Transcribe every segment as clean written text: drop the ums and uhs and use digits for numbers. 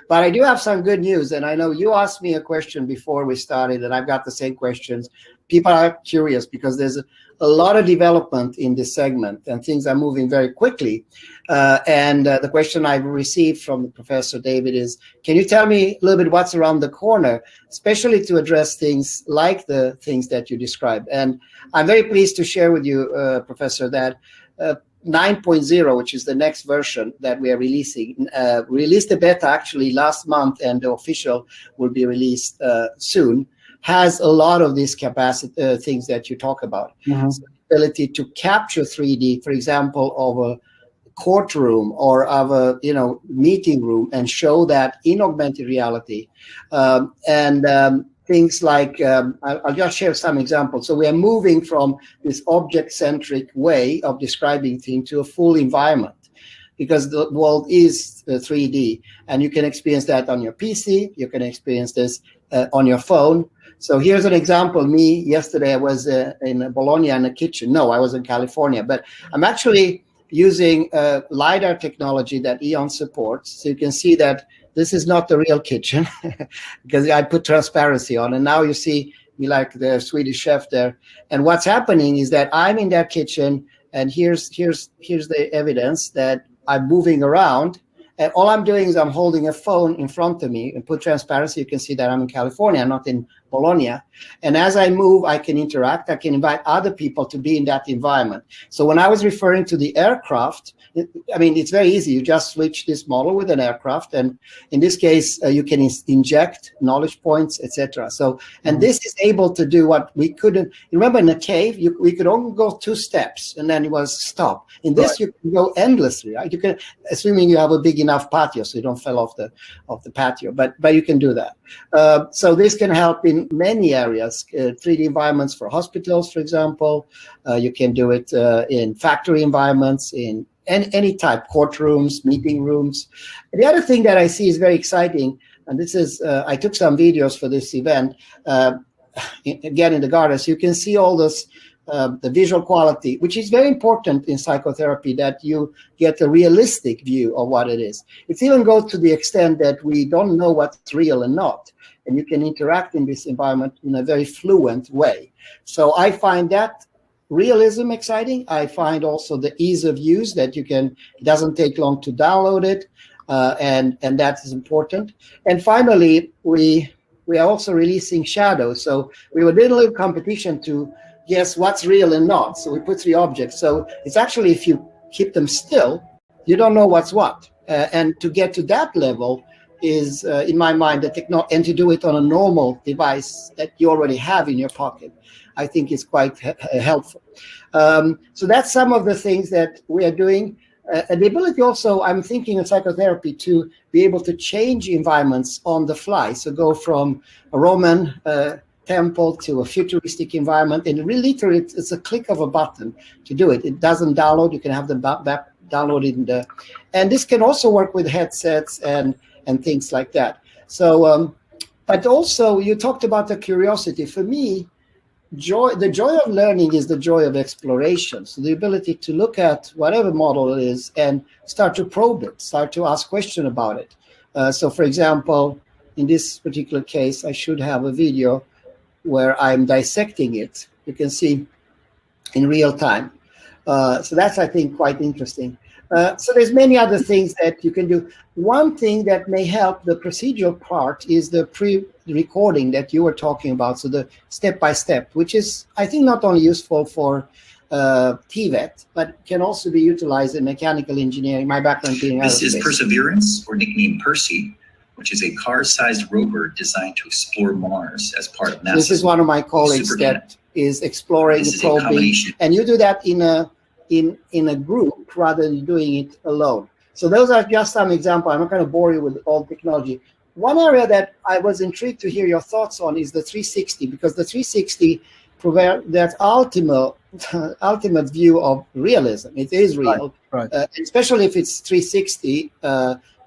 But I do have some good news, and I know you asked me a question before we started, and I've got the same questions. People are curious because there's a lot of development in this segment, and things are moving very quickly. The question I've received from Professor David is, can you tell me a little bit what's around the corner, especially to address things like the things that you described? And I'm very pleased to share with you, Professor, that 9.0, which is the next version that we are releasing, released the beta actually last month, and the official will be released soon, has a lot of these capacity things that you talk about. Mm-hmm. So the ability to capture 3D, for example, of a courtroom or of a meeting room, and show that in augmented reality. Things like, I'll just share some examples. So we are moving from this object-centric way of describing things to a full environment, because the world is 3D, and you can experience that on your PC, you can experience this on your phone. So here's an example. Me, yesterday I was in Bologna in a kitchen. No, I was in California, but I'm actually using LiDAR technology that E.ON supports. So you can see that this is not the real kitchen because I put transparency on, and now you see me like the Swedish chef there. And what's happening is that I'm in that kitchen, and here's the evidence that I'm moving around. And all I'm doing is I'm holding a phone in front of me, and put transparency. You can see that I'm in California, not in Bologna. And as I move, I can interact. I can invite other people to be in that environment. So when I was referring to the aircraft, it's very easy. You just switch this model with an aircraft, and in this case, you can inject knowledge points, etc. So, and this is able to do what we couldn't. Remember, in a cave, we could only go 2 steps, and then it was stop. In this, you can go endlessly, right? You can, assuming you have a big enough patio, so you don't fall off the patio. But you can do that. So this can help in many areas. 3D environments for hospitals, for example. You can do it in factory environments, in any type, courtrooms, meeting rooms. And the other thing that I see is very exciting, and this is, I took some videos for this event, again in the garden, so you can see all this, the visual quality, which is very important in psychotherapy, that you get a realistic view of what it is. It even goes to the extent that we don't know what's real and not, and you can interact in this environment in a very fluent way. So I find that realism exciting. I find also the ease of use, that it doesn't take long to download it, and that is important. And finally, we are also releasing shadows. So we were doing a little competition to guess what's real and not. So we put 3 objects. So it's actually, if you keep them still, you don't know what's what. And to get to that level is, in my mind, the technology, and to do it on a normal device that you already have in your pocket, I think is quite helpful. So that's some of the things that we are doing. And the ability also, I'm thinking of psychotherapy, to be able to change environments on the fly. So go from a Roman temple to a futuristic environment, and really it's a click of a button to do it. It doesn't download. You can have them downloaded and this can also work with headsets and things like that. So, but also you talked about the curiosity. For me, the joy of learning is the joy of exploration. So the ability to look at whatever model it is and start to probe it, start to ask questions about it. So for example, in this particular case, I should have a video where I'm dissecting it. You can see in real time. So that's, I think, quite interesting. So there's many other things that you can do. One thing that may help the procedural part is the pre-recording that you were talking about, so the step-by-step, which is, I think, not only useful for TVET, but can also be utilized in mechanical engineering. My background being This aerospace. is Perseverance, or nicknamed Percy, which is a car-sized rover designed to explore Mars as part of NASA. This is one of my colleagues that is exploring, probing, and you do that in a group rather than doing it alone. So those are just some examples. I'm not going to bore you with all technology. One area that I was intrigued to hear your thoughts on is the 360, because the 360 provides that ultimate view of realism. It is real, right. Especially if it's 360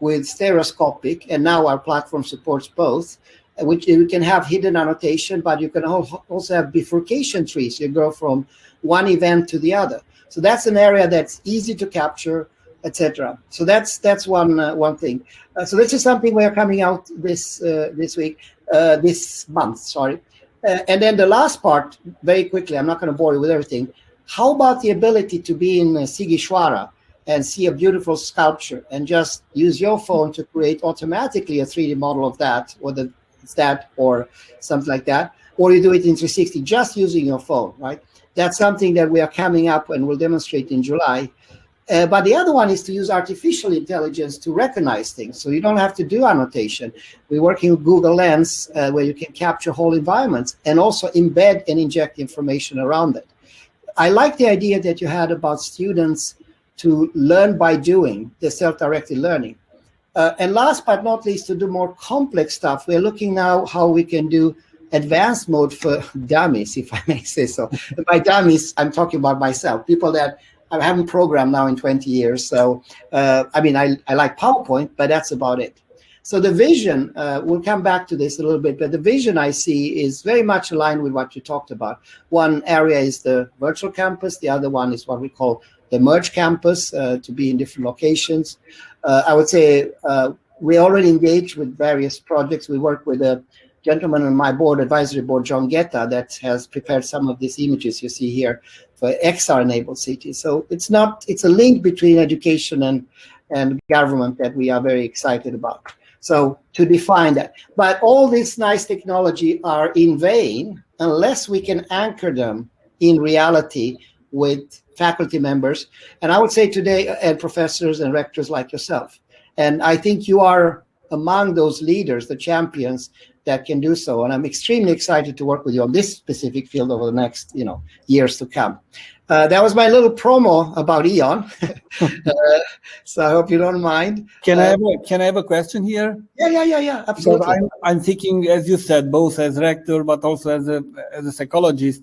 with stereoscopic, and now our platform supports both, which you can have hidden annotation, but you can also have bifurcation trees. You go from one event to the other. So that's an area that's easy to capture, etc. So that's one thing. So this is something we are coming out this month. Sorry. And then the last part, very quickly, I'm not going to bore you with everything. How about the ability to be in Sigishwara and see a beautiful sculpture and just use your phone to create automatically a 3D model of that, whether it's that or something like that, or you do it in 360 just using your phone, right? That's something that we are coming up and will demonstrate in July. But the other one is to use artificial intelligence to recognize things. So you don't have to do annotation. We're working with Google Lens where you can capture whole environments and also embed and inject information around it. I like the idea that you had about students to learn by doing, the self-directed learning. And last but not least, to do more complex stuff, we're looking now how we can do advanced mode for dummies, if I may say so. By dummies, I'm talking about myself, people that I haven't programmed now in 20 years. So, I mean, I like PowerPoint, but that's about it. So the vision, we'll come back to this a little bit, but the vision I see is very much aligned with what you talked about. One area is the virtual campus. The other one is what we call the merge campus, to be in different locations. I would say we already engaged with various projects. We work with a gentleman on my advisory board, John Guetta, that has prepared some of these images you see here for XR-enabled cities. So it's a link between education and government that we are very excited about. So to define that. But all this nice technology are in vain unless we can anchor them in reality with faculty members. And I would say today, and professors and rectors like yourself. And I think you are among those leaders, the champions that can do so. And I'm extremely excited to work with you on this specific field over the next, years to come. That was my little promo about E.ON. So I hope you don't mind. Can I have a question here? Yeah, absolutely. Because I'm thinking, as you said, both as rector, but also as a psychologist.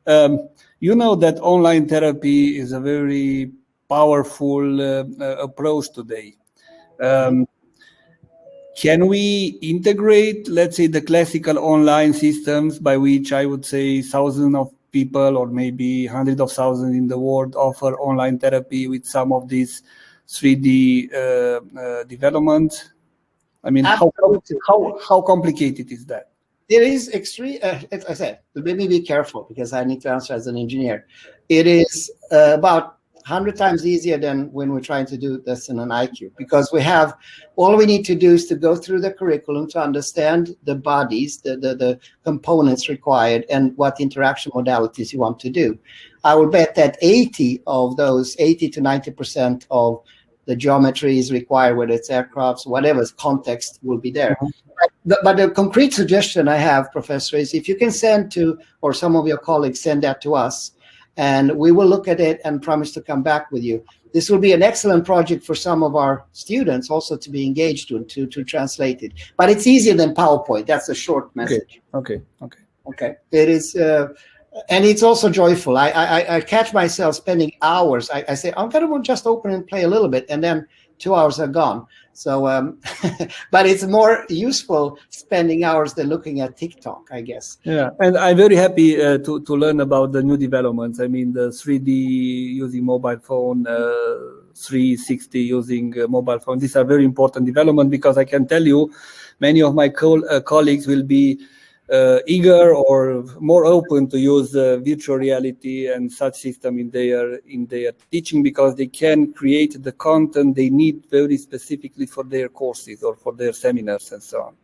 You know that online therapy is a very powerful approach today. Can we integrate, let's say, the classical online systems by which I would say thousands of people or maybe hundreds of thousands in the world offer online therapy with some of these 3D developments? I mean, how complicated is that? It is extreme. As I said, let me be careful because I need to answer as an engineer. It is about 100 times easier than when we're trying to do this in an IQ, because all we need to do is to go through the curriculum to understand the bodies, the components required, and what interaction modalities you want to do. I would bet that 80 to 90% of the geometry is required, whether it's aircrafts, whatever context will be there. But the concrete suggestion I have, Professor, is if you can send to, or some of your colleagues send that to us, and we will look at it and promise to come back with you. This will be an excellent project for some of our students also to be engaged in, to translate it. But it's easier than PowerPoint. That's a short message. Okay. It is, and it's also joyful. I catch myself spending hours. I say, I'm going to just open and play a little bit, and then 2 hours are gone. So, but it's more useful spending hours than looking at TikTok, I guess. Yeah, and I'm very happy to learn about the new developments. I mean, the 3D using mobile phone, 360 using mobile phone. These are very important developments because I can tell you, many of my colleagues will be eager or more open to use virtual reality and such system in their teaching, because they can create the content they need very specifically for their courses or for their seminars and so on.